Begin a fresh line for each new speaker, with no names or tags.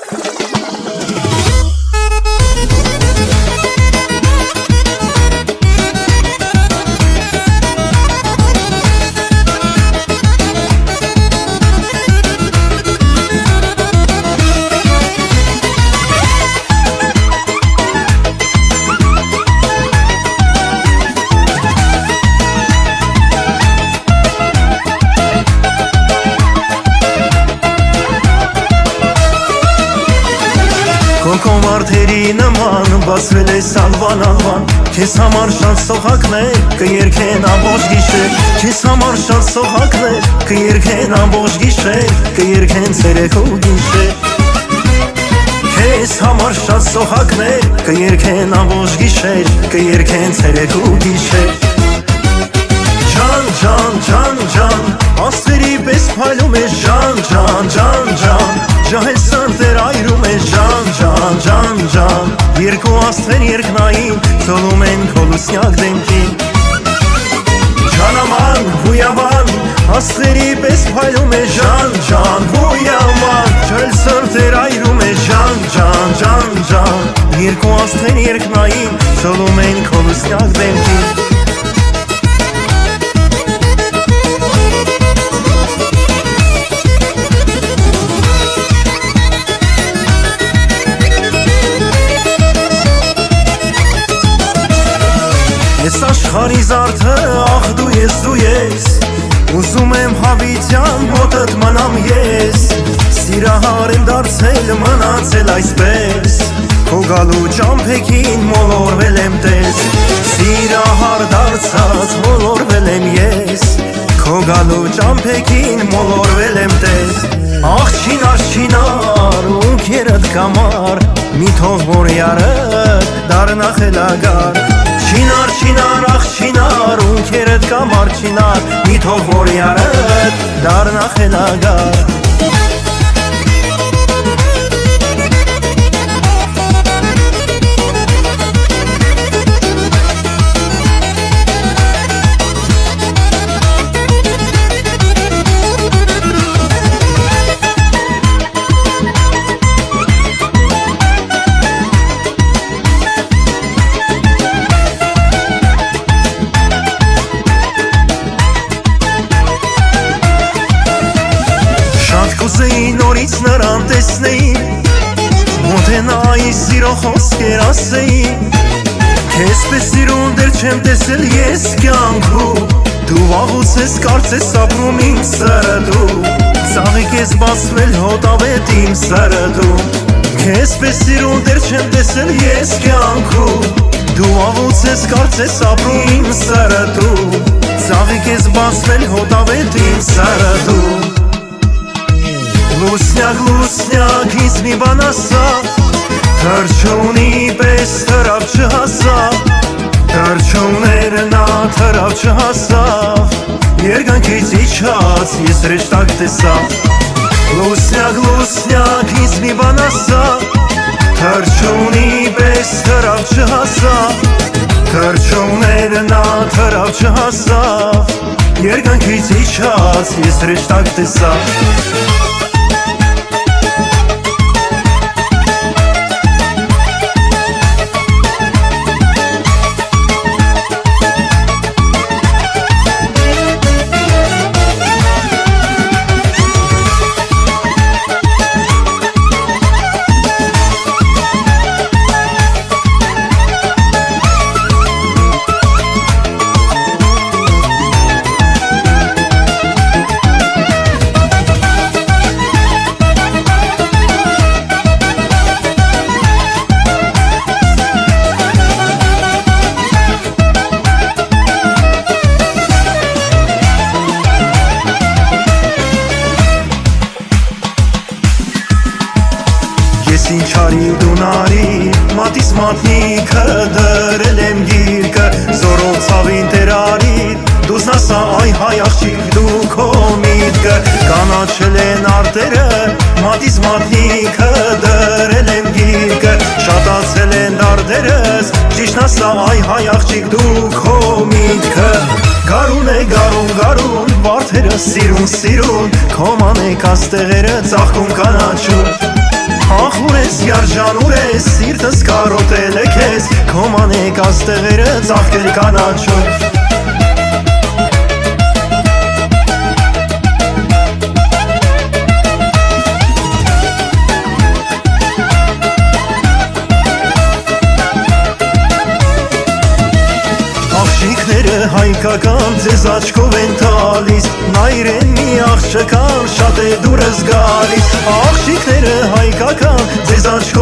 Քո մարդերի նման բացվել ես անվան Քեզ համար շատ սողակներ կերքեն ամբողջ գիշեր Քեզ համար շատ սողակներ կերքեն ամբողջ գիշեր Կերքեն ցերեկ ու գիշեր Քեզ համար շատ սողակներ կերքեն ամբողջ գիշեր Կերքեն ցերեկ ու գիշեր Ջան, ջան, ջան, ջան Աստղերի պես փայլում ես ջան, ջան, ջան, ջան Ջահել սրտեր այրում ես ջան, ջան, ջան, ջան Երկու աստղեր երկնային ծոլում են քո լուսնյակ դեմքին Ջանաման, հույաման Աստղերի պես փայլում ես ջան, ջան, հույաման Ջահել սրտեր այրում ես ջան, ջան, ջան, ջան Երկու աստղեր երկնային ծոլում են քո լուսնյակ դեմքին Ես աշխարհի զարդը, ախ դու ես Ուզում եմ հավիտյան մոտդ մնամ ես Սիրահար եմ դարձել մնացել այսպես Քո գալու ճամփեքին մոլորվել եմ տես Սիրահար դարձած մոլորվել եմ ես Քո գալու ճամփեքին մոլորվել եմ տես Ախ չինար, չինար, ունքերդ կամար Մի թող որ յարդ դառնա խելագար Չինար, չինար, ախ չինար, ունքերդ կամար չինար Մի թող որ յարդ դառնա խելագար Կուզեի նորից նրան տեսնեի Մոտենայի սիրո խոսքեր ասեի Քեզ պես սիրուն դեռ չեմ տեսել ես կյանքում Դու վաղուց ես կարծես ապրում իմ սրտում Ծաղիկ ես բացվել հոտավետ իմ սրտում Քեզ պես սիրուն դեռ չեմ տեսել ես կյանքում Դու վաղուց ես կարծես ապրում իմ սրտում Ծաղիկ ես բացվել հոտավետ իմ սրտում Լուսնյակ, լուսնյակ ինձ մի բան ասա Թրջունի պես թրավ չհասավ Թրջունները նա թրավ չհասավ Երգանքից իջած ես ռեշտակ տեսա Լուսնյակ, լուսնյակ ինձ մի բան ասա Թրջունի պես թրավ չհասավ Թրջունները նա թրավ չհասավ Երգանքից իջած ես ռեշտակ տեսա Ինչ արի դու նարի, մատիս մատնիքը դրել եմ գիրկը Զորով ցավին տերարիր, դուզ նասա այ հայ աղջիկ դու քո միտքը Կանաչել են արտերը, մատիս մատնիքը դրել եմ գիրկը Շատացել են դարդերս, ճիշտ նասա այ հայ աղջիկ դու քո միտքը Գարուն է գարուն, գարուն, վարդերը սիրուն, սիրուն Քո մանեկ աստեղերը ծաղկում կանաչում Ախ ջան ուր ես, սիրտս կարոտել է քեզ, քո մանեկած տեղերը ծաղկել կանաչով։ Աղջիկները հայկական ձեզ աչքով են տալիս, նայրեն մի աղջկան շատ է դուրս գալիս։ Աղջիկները հայկական ձեզ աչքով